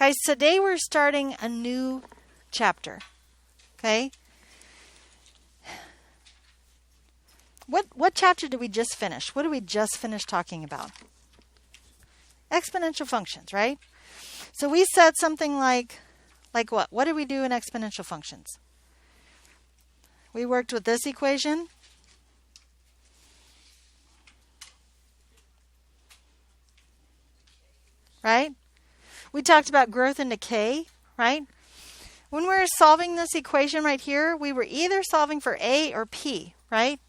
Guys, today we're starting a new chapter. Okay? What chapter did we just finish? What did we just finish talking about? Exponential functions, right? So we said something like what? What did we do in exponential functions? We worked with this equation. Right? We talked about growth and decay, right? When we were solving this equation right here, we were either solving for A or P, right?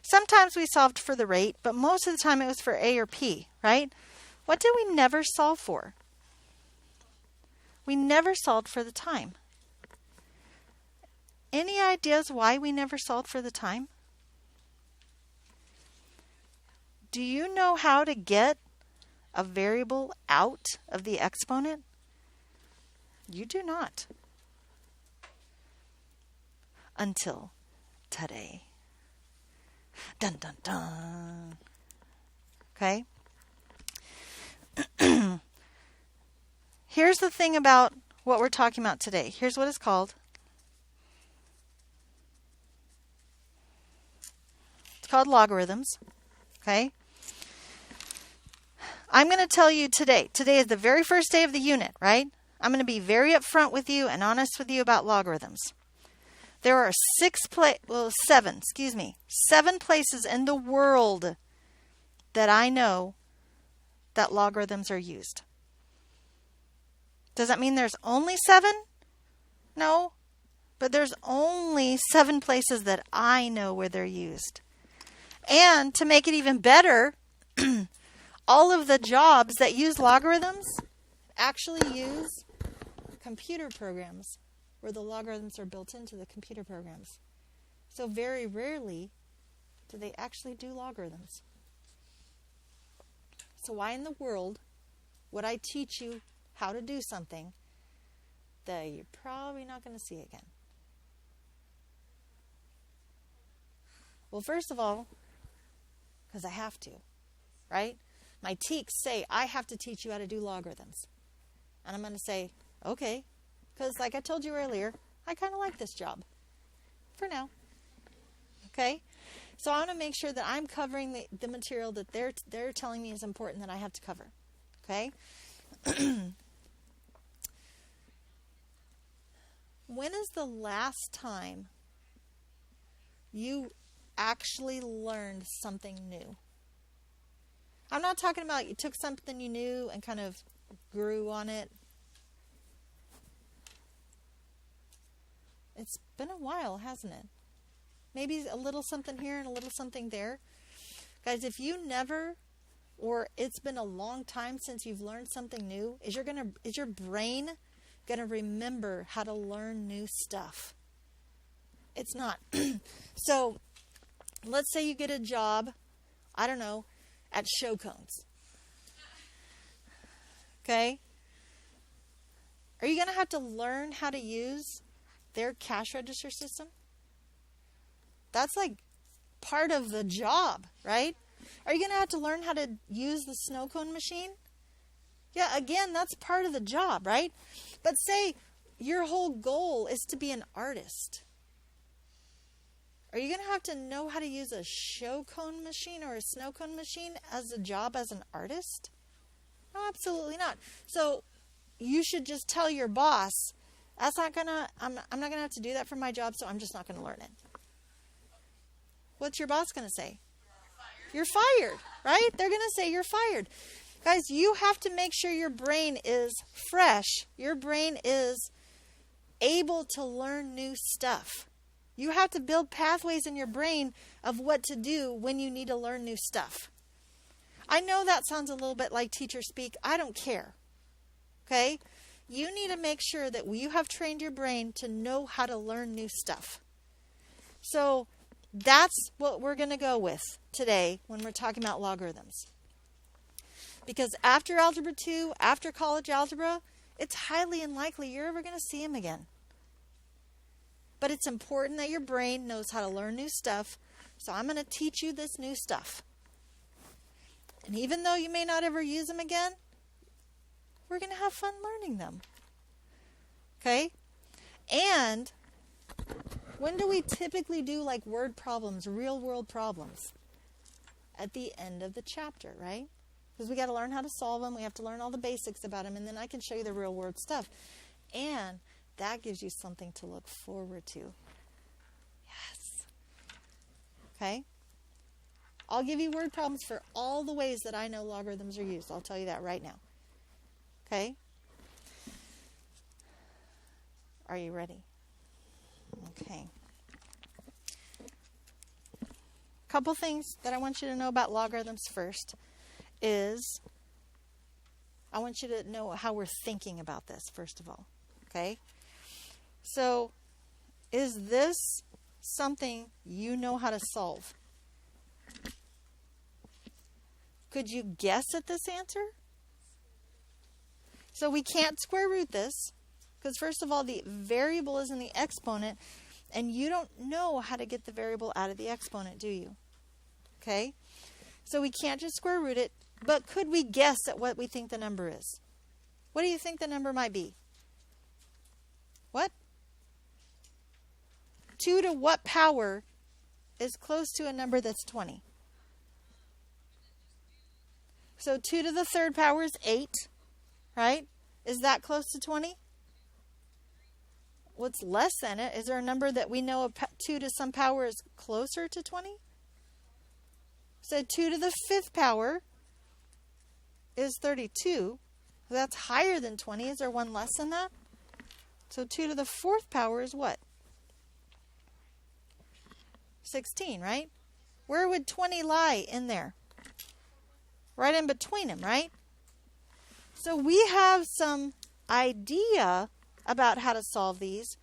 Sometimes we solved for the rate, but most of the time it was for A or P, right? What did we never solve for? We never solved for the time. Any ideas why we never solved for the time? Do you know how to get a variable out of the exponent? You do not. Until today. Dun dun dun. Okay? Here's the thing about what we're talking about today. Here's what it's called. It's called logarithms. Okay? I'm going to tell you today. Today is the very first day of the unit, right? I'm going to be very upfront with you and honest with you about logarithms. There are seven places in the world that I know that logarithms are used. Does that mean there's only 7? No, but there's only 7 places that I know where they're used. And to make it even better, all of the jobs that use logarithms actually use computer programs where the logarithms are built into the computer programs. So very rarely do they actually do logarithms. So why in the world would I teach you how to do something that you're probably not going to see again? Well, first of all, because I have to, right? My teaks say I have to teach you how to do logarithms. And I'm going to say, okay, because like I told you earlier, I kind of like this job for now. Okay? So I want to make sure that I'm covering the material that they're telling me is important that I have to cover. Okay? When is the last time you actually learned something new? I'm not talking about you took something you knew and kind of grew on it. It's been a while, hasn't it? Maybe a little something here and a little something there. Guys, if you never, or it's been a long time since you've learned something new, is your brain going to remember how to learn new stuff? It's not. So, let's say you get a job, I don't know, at show cones. Okay? Are you going to have to learn how to use their cash register system? That's like part of the job, right? Are you going to have to learn how to use the snow cone machine? Yeah, again, that's part of the job, right? But say your whole goal is to be an artist. Are you going to have to know how to use a show cone machine or a snow cone machine as a job as an artist? No, absolutely not. So you should just tell your boss, I'm not gonna have to do that for my job, so I'm just not gonna learn it. What's your boss gonna say? You're fired, right? They're gonna say you're fired. Guys, you have to make sure your brain is fresh. Your brain is able to learn new stuff. You have to build pathways in your brain of what to do when you need to learn new stuff. I know that sounds a little bit like teacher speak. I don't care. Okay? You need to make sure that you have trained your brain to know how to learn new stuff. So that's what we're going to go with today when we're talking about logarithms. Because after Algebra 2, after college algebra, it's highly unlikely you're ever going to see them again. But it's important that your brain knows how to learn new stuff. So I'm going to teach you this new stuff. And even though you may not ever use them again, we're going to have fun learning them. Okay? And when do we typically do like word problems, real world problems? At the end of the chapter, right? Because we got to learn how to solve them. We have to learn all the basics about them, and then I can show you the real world stuff. And that gives you something to look forward to. Yes. Okay? I'll give you word problems for all the ways that I know logarithms are used. I'll tell you that right now. Okay? Are you ready? Okay. Couple things that I want you to know about logarithms first is I want you to know how we're thinking about this, first of all. Okay? So, is this something you know how to solve? Could you guess at this answer? So we can't square root this because first of all, the variable is in the exponent and you don't know how to get the variable out of the exponent, do you? Okay? So we can't just square root it, but could we guess at what we think the number is? What do you think the number might be? What? 2 to what power is close to a number that's 20? So 2 to the third power is 8, right? Is that close to 20? What's less than it? Is there a number that we know 2 to some power is closer to 20? So 2 to the fifth power is 32. That's higher than 20. Is there one less than that? So 2 to the fourth power is what? 16, right? Where would 20 lie in there? Right in between them, right? So we have some idea about how to solve these.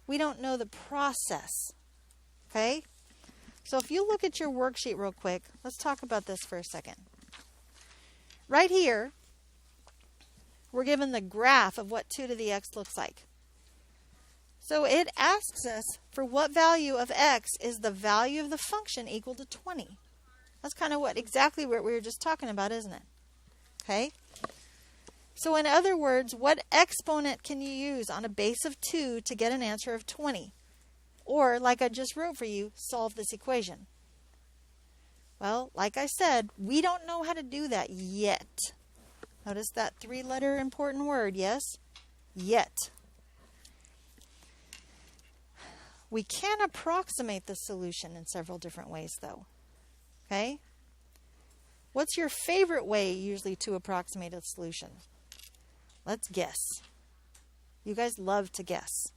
We don't know the process. Okay? So if you look at your worksheet real quick, let's talk about this for a second. Right here, we're given the graph of what 2 to the x looks like. So it asks us for what value of x is the value of the function equal to 20. That's kind of exactly what we were just talking about, isn't it? Okay? So in other words, what exponent can you use on a base of 2 to get an answer of 20? Or, like I just wrote for you, solve this equation. Well, like I said, we don't know how to do that yet. Notice that 3-letter important word, yes? Yet. We can approximate the solution in several different ways, though. Okay? What's your favorite way usually to approximate a solution? Let's guess. You guys love to guess.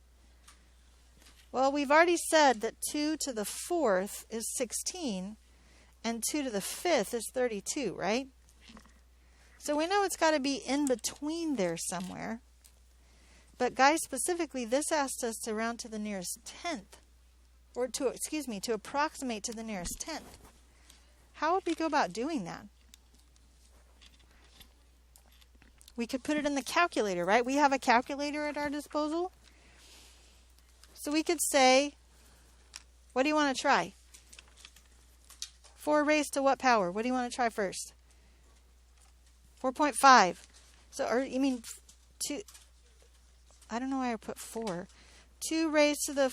Well, we've already said that 2 to the fourth is 16 and 2 to the fifth is 32, right? So we know it's got to be in between there somewhere. But guys, specifically, this asks us to round to the nearest tenth. Or to approximate to the nearest tenth. How would we go about doing that? We could put it in the calculator, right? We have a calculator at our disposal. So we could say, what do you want to try? 4 raised to what power? What do you want to try first? 4.5. So, or you mean 2? I don't know why I put 4. 2 raised to the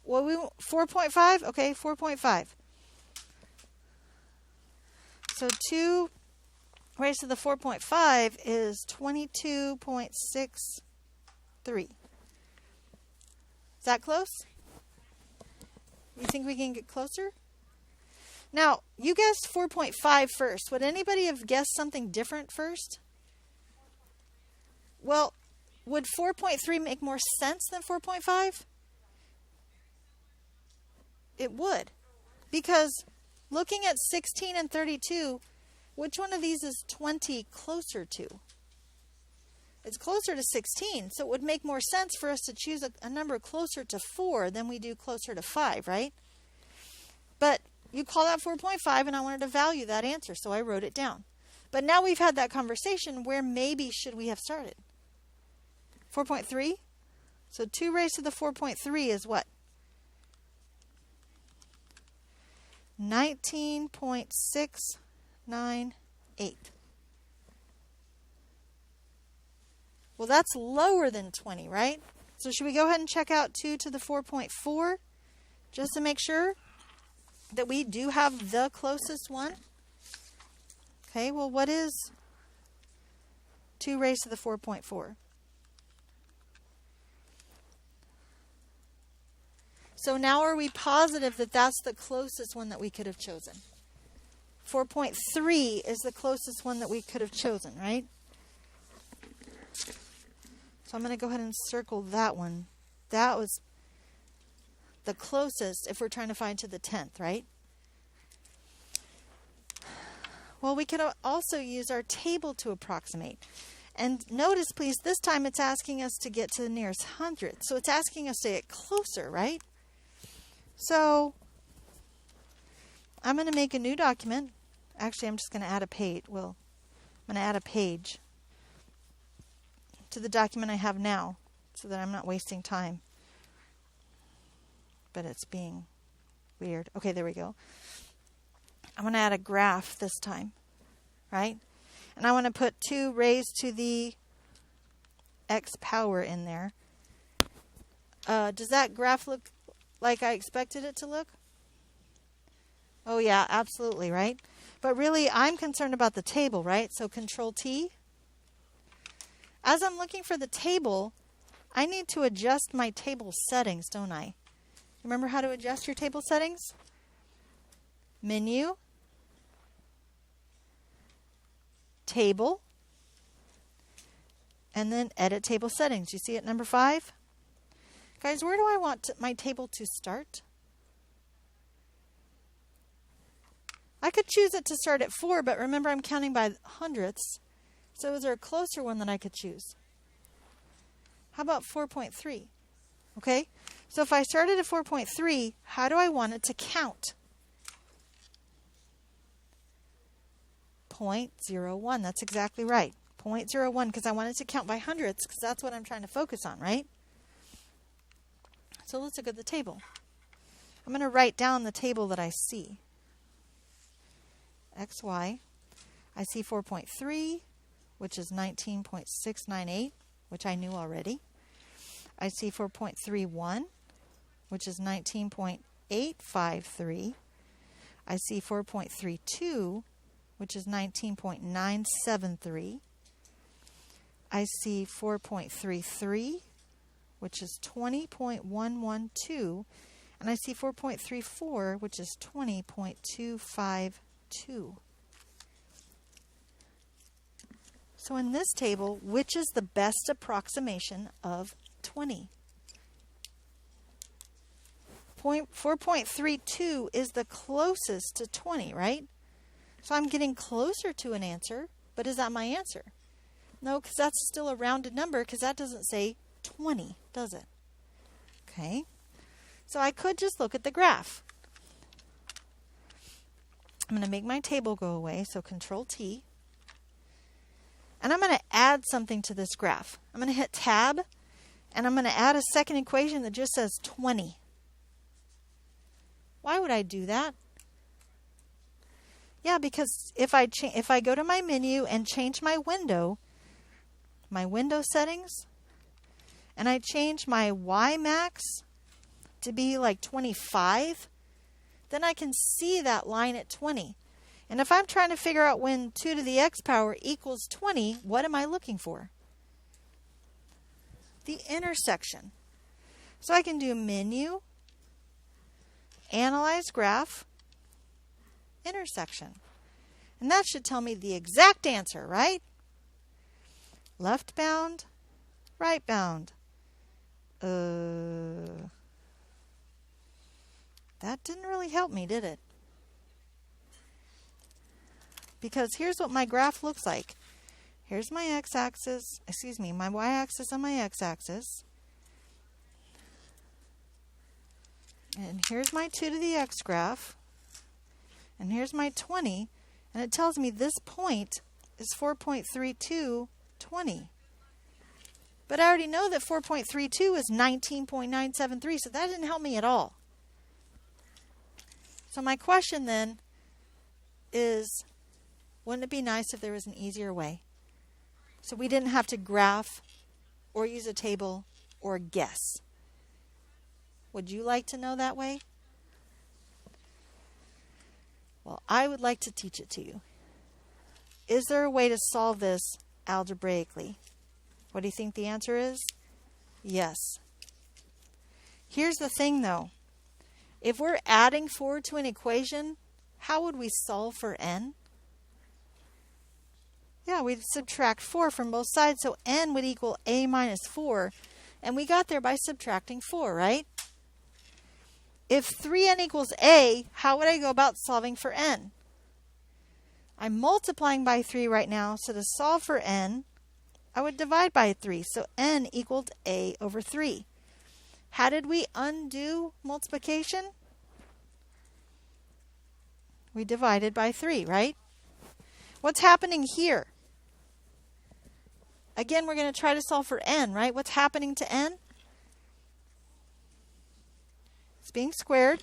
4.5? Okay, 4.5. So 2 raised to the 4.5 is 22.63. Is that close? You think we can get closer? Now, you guessed 4.5 first. Would anybody have guessed something different first? Well, would 4.3 make more sense than 4.5? It would. Because looking at 16 and 32, which one of these is 20 closer to? It's closer to 16, so it would make more sense for us to choose a number closer to 4 than we do closer to 5, right? But you call that 4.5, and I wanted to value that answer, so I wrote it down. But now we've had that conversation, where maybe should we have started? 4.3? So 2 raised to the 4.3 is what? 19.698. Well, that's lower than 20, right? So should we go ahead and check out 2 to the 4.4 just to make sure that we do have the closest one? Okay, well, what is 2 raised to the 4.4? So now are we positive that that's the closest one that we could have chosen? 4.3 is the closest one that we could have chosen, right? So I'm going to go ahead and circle that one. That was the closest if we're trying to find to the 10th, right? Well, we could also use our table to approximate. And notice, please, this time it's asking us to get to the nearest hundredth. So it's asking us to get closer, right? So I'm going to make a new document. Actually, I'm just going to add a page. Well, I'm going to add a page to the document I have now so that I'm not wasting time. But it's being weird. Okay, there we go. I'm going to add a graph this time, right? And I want to put 2 raised to the x power in there. Does that graph look like I expected it to look? Oh yeah, absolutely, right? But really, I'm concerned about the table, right? So Control T. As I'm looking for the table, I need to adjust my table settings, don't I? Remember how to adjust your table settings? Menu, Table, and then Edit Table Settings. You see it, number 5? Guys, where do I want my table to start? I could choose it to start at 4, but remember I'm counting by hundredths. So is there a closer one that I could choose? How about 4.3? Okay, so if I started at 4.3, how do I want it to count? 0.01, that's exactly right. 0.01, because I want it to count by hundredths, because that's what I'm trying to focus on, right? So let's look at the table. I'm going to write down the table that I see. XY. I see 4.3, which is 19.698, which I knew already. I see 4.31, which is 19.853. I see 4.32, which is 19.973. I see 4.33, which is 20.112. And I see 4.34, which is 20.252. So in this table, which is the best approximation of 20? 4.32 is the closest to 20, right? So I'm getting closer to an answer, but is that my answer? No, because that's still a rounded number, because that doesn't say 20, does it? Okay. So I could just look at the graph. I'm going to make my table go away, so Control T. And I'm going to add something to this graph. I'm going to hit Tab, and I'm going to add a second equation that just says 20. Why would I do that? Yeah, because if I go to my menu and change my window settings, and I change my Y max to be like 25, then I can see that line at 20. And if I'm trying to figure out when 2 to the x power equals 20, what am I looking for? The intersection. So I can do Menu, Analyze Graph, Intersection. And that should tell me the exact answer, right? Left bound, right bound. That didn't really help me, did it? Because here's what my graph looks like. Here's my x-axis, my y-axis and my x-axis. And here's my 2 to the x graph. And here's my 20. And it tells me this point is 4.32, 20. But I already know that 4.32 is 19.973, so that didn't help me at all. So my question then is, wouldn't it be nice if there was an easier way? So we didn't have to graph or use a table or guess. Would you like to know that way? Well, I would like to teach it to you. Is there a way to solve this algebraically? What do you think the answer is? Yes. Here's the thing though. If we're adding 4 to an equation, how would we solve for n? Yeah, we'd subtract 4 from both sides, so n would equal a minus 4. And we got there by subtracting 4, right? If 3n equals a, how would I go about solving for n? I'm multiplying by 3 right now, so to solve for n, I would divide by 3. So n equaled a over 3. How did we undo multiplication? We divided by 3, right? What's happening here? Again, we're going to try to solve for n, right? What's happening to n? It's being squared.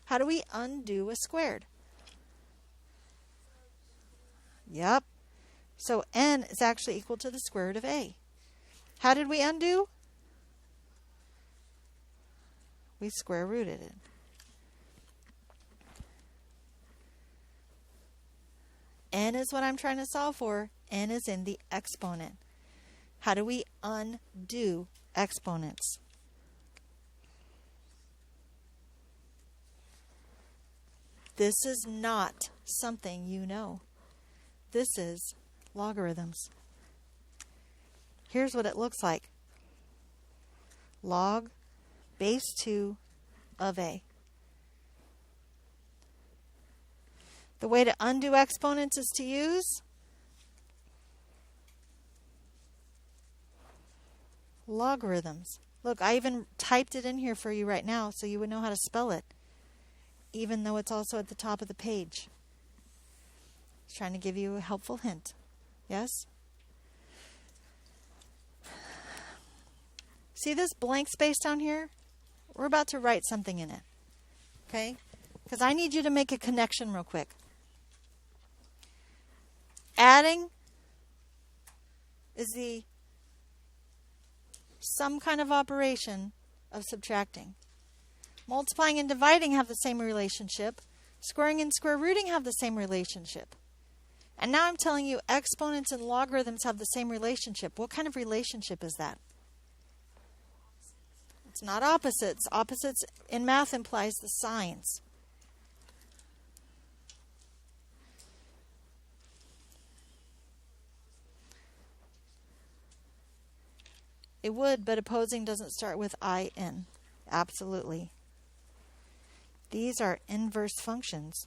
How do we undo a squared? Yep. So n is actually equal to the square root of a. How did we undo? We square rooted it. N is what I'm trying to solve for. N is in the exponent. How do we undo exponents? This is not something you know. This is logarithms. Here's what it looks like. Log base 2 of a. The way to undo exponents is to use logarithms. Look, I even typed it in here for you right now so you would know how to spell it, even though it's also at the top of the page. I was trying to give you a helpful hint. Yes? See this blank space down here? We're about to write something in it. Okay? Because I need you to make a connection real quick. Adding is some kind of operation of subtracting. Multiplying and dividing have the same relationship. Squaring and square rooting have the same relationship. And now I'm telling you exponents and logarithms have the same relationship. What kind of relationship is that? It's not opposites. Opposites in math implies the signs. It would, but opposing doesn't start with in. Absolutely. These are inverse functions.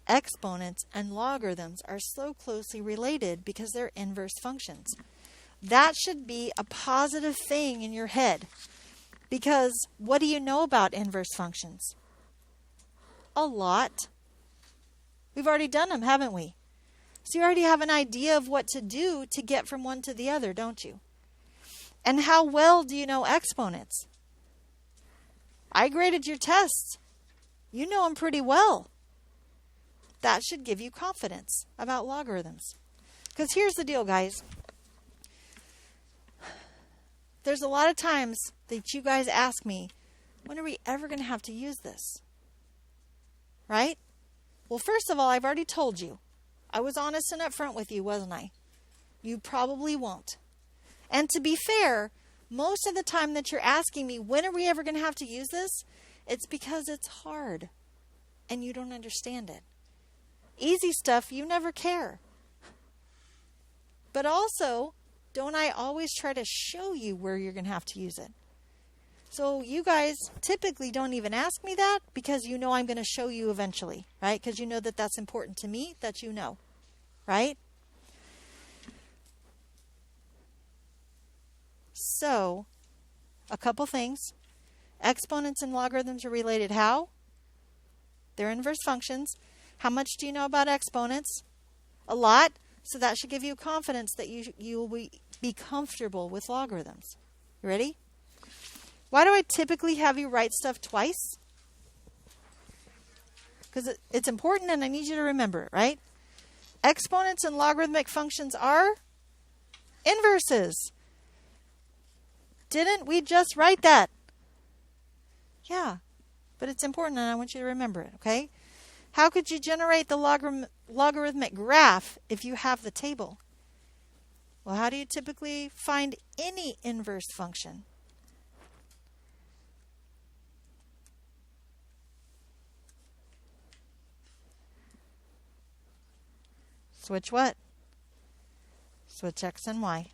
Exponents and logarithms are so closely related because they're inverse functions. That should be a positive thing in your head. Because what do you know about inverse functions? A lot. We've already done them, haven't we? So you already have an idea of what to do to get from one to the other, don't you? And how well do you know exponents? I graded your tests. You know them pretty well. That should give you confidence about logarithms. Because here's the deal, guys. There's a lot of times that you guys ask me, when are we ever going to have to use this? Right? Well, first of all, I've already told you. I was honest and upfront with you, wasn't I? You probably won't. And to be fair, most of the time that you're asking me, when are we ever going to have to use this? It's because it's hard and you don't understand it. Easy stuff, you never care. But also, don't I always try to show you where you're going to have to use it? So you guys typically don't even ask me that because you know I'm going to show you eventually, right? Because you know that that's important to me, that you know, right? So, a couple things. Exponents and logarithms are related how? They're inverse functions. How much do you know about exponents? A lot. So that should give you confidence that you will be comfortable with logarithms. You ready? Why do I typically have you write stuff twice? Because it's important and I need you to remember it, right? Exponents and logarithmic functions are Inverses. Didn't we just write that? Yeah, but it's important and I want you to remember it, okay? How could you generate the logarithmic graph if you have the table? Well, how do you typically find any inverse function? Switch what? Switch x and y.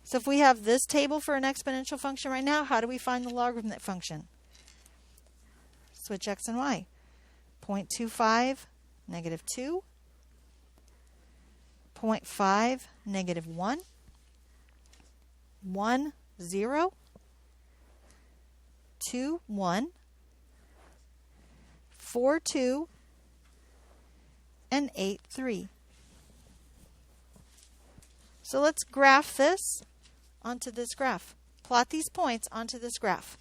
So if we have this table for an exponential function right now, how do we find the logarithmic function? Switch x and y. 0.25, negative 2. 0.5, negative 1. 1, 0. 2, 1. 4, 2. And 8, 3. So let's graph this onto this graph. Plot these points onto this graph.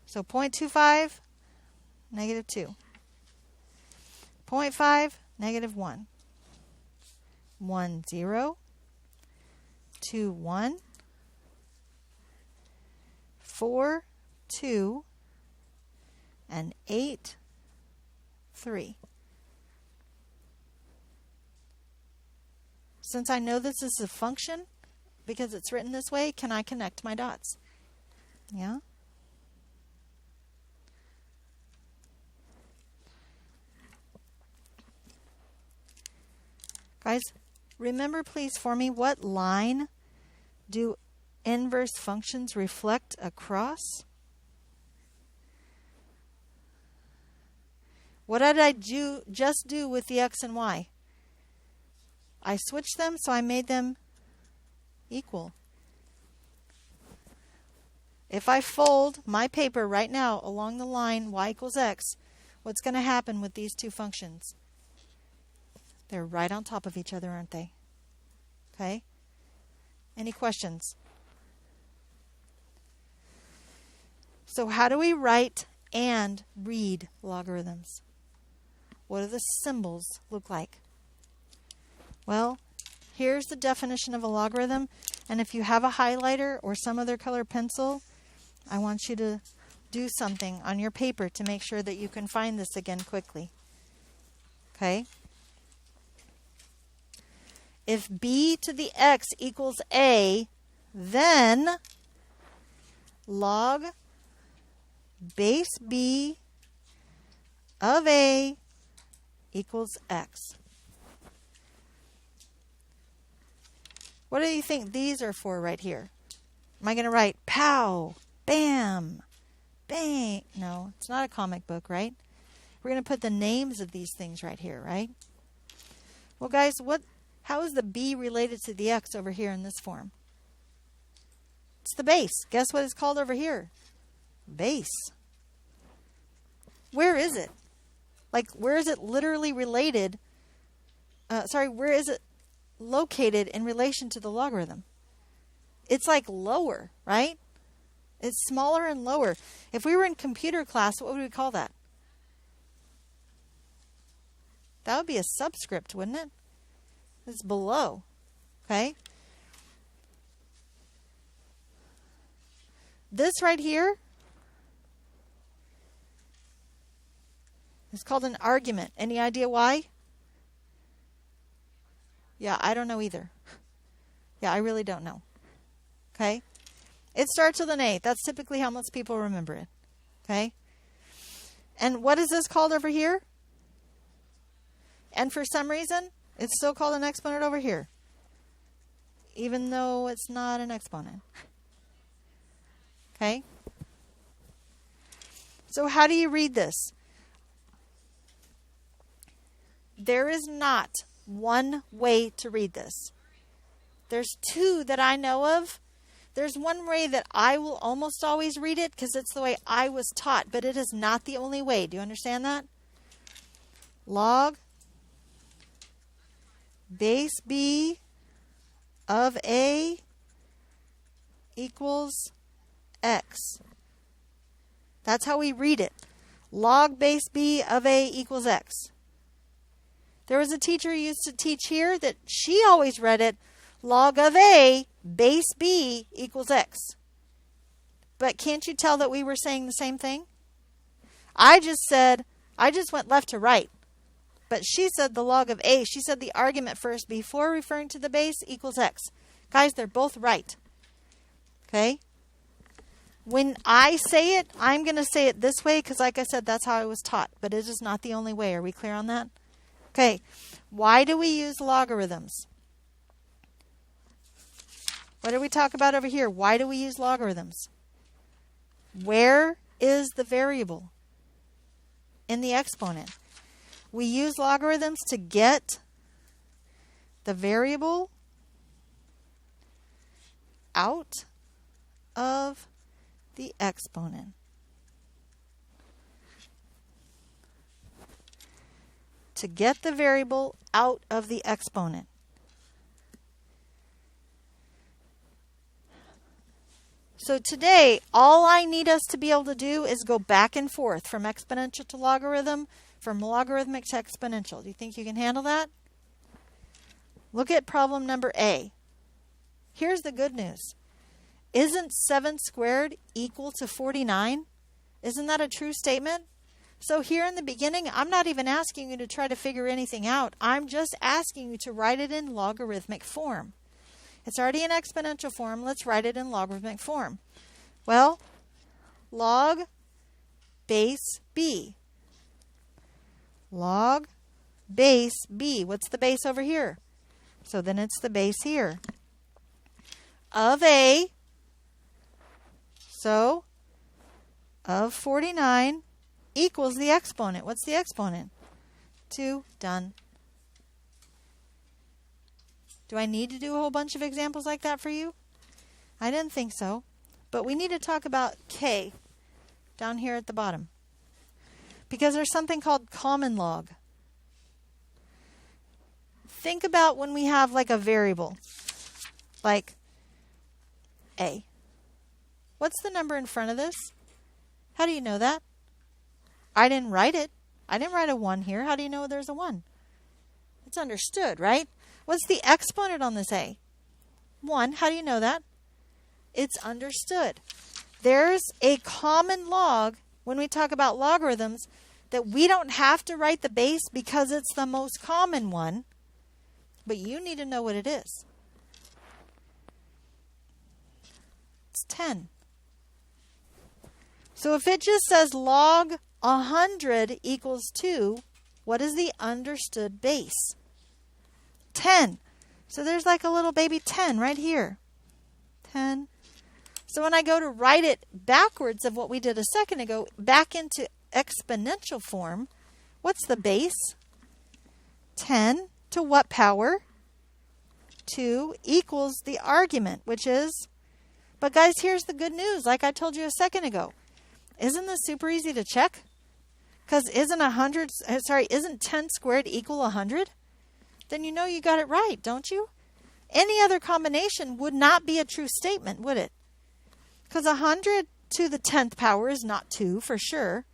So 0.25, negative 2. 0.5, negative 1. 1, 0. 2, 1. 4, 2. And 8, 3. Since I know this is a function, because it's written this way, can I connect my dots? Yeah? Guys, remember please for me, what line do inverse functions reflect across? What did I just do with the x and y? I switched them, so I made them equal. If I fold my paper right now along the line y equals x, what's going to happen with these two functions? They're right on top of each other, aren't they? Okay? Any questions? So how do we write and read logarithms? What do the symbols look like? Well, here's the definition of a logarithm. And if you have a highlighter or some other color pencil, I want you to do something on your paper to make sure that you can find this again quickly. Okay? If b to the x equals a, then log base b of a equals x. What do you think these are for right here? Am I going to write pow, bam, bang? No, it's not a comic book, right? We're going to put the names of these things right here, right? Well, guys, how is the b related to the x over here in this form? It's the base. Guess what it's called over here? Base. Where is it? Like, where is it literally related? Where is it located in relation to the logarithm? It's like lower, right? It's smaller and lower. If we were in computer class, what would we call that? That would be a subscript, wouldn't it? It's below. Okay? This right here is called an argument. Any idea why? Yeah, I don't know either. Yeah, I really don't know. Okay? It starts with an A. That's typically how most people remember it. Okay? And what is this called over here? And for some reason, it's still called an exponent over here, even though it's not an exponent. Okay? So how do you read this? There is not one way to read this. There's two that I know of. There's one way that I will almost always read it because it's the way I was taught, but it is not the only way. Do you understand that? Log base b of a equals x. That's how we read it. Log base b of a equals x. There was a teacher who used to teach here that she always read it log of A base B equals x. But can't you tell that we were saying the same thing? I just went left to right. But she said the log of A. She said the argument first before referring to the base equals x. Guys, they're both right. Okay? When I say it, I'm going to say it this way because, like I said, that's how I was taught. But it is not the only way. Are we clear on that? Okay. Why do we use logarithms? What did we talk about over here? Why do we use logarithms? Where is the variable in the exponent? We use logarithms to get the variable out of the exponent. To get the variable out of the exponent. So today, all I need us to be able to do is go back and forth from exponential to logarithm, from logarithmic to exponential. Do you think you can handle that? Look at problem number A. Here's the good news. Isn't 7 squared equal to 49? Isn't that a true statement? So here in the beginning, I'm not even asking you to try to figure anything out. I'm just asking you to write it in logarithmic form. It's already in exponential form. Let's write it in logarithmic form. Well, log base B. Log base B. What's the base over here? So then it's the base here. Of A. So, of 49 equals the exponent. What's the exponent? 2. Done. Do I need to do a whole bunch of examples like that for you? I didn't think so. But we need to talk about K down here at the bottom. Because there's something called common log. Think about when we have like a variable, like A. What's the number in front of this? How do you know that? I didn't write it. I didn't write a 1 here. How do you know there's a 1? It's understood, right? What's the exponent on this A? 1. How do you know that? It's understood. There's a common log when we talk about logarithms that we don't have to write the base because it's the most common one, but you need to know what it is. It's 10. So if it just says log 100 equals 2, what is the understood base? 10. So there's like a little baby 10 right here. 10. So when I go to write it backwards of what we did a second ago, back into exponential form, what's the base? 10 to what power? 2 equals the argument, which is, but guys, here's the good news, like I told you a second ago. Isn't this super easy to check? Because isn't 10 squared equal 100? Then you know you got it right, don't you? Any other combination would not be a true statement, would it? Because 100 to the 10th power is not 2 for sure,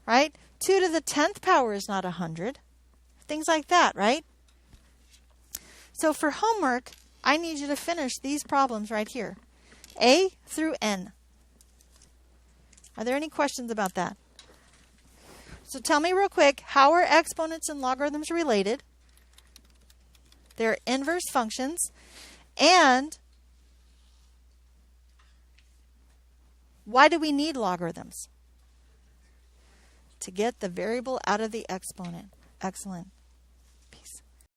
right? 2 to the 10th power is not 100. Things like that, right? So for homework, I need you to finish these problems right here. A through N. Are there any questions about that? So tell me real quick, how are exponents and logarithms related? They're inverse functions. And why do we need logarithms? To get the variable out of the exponent. Excellent.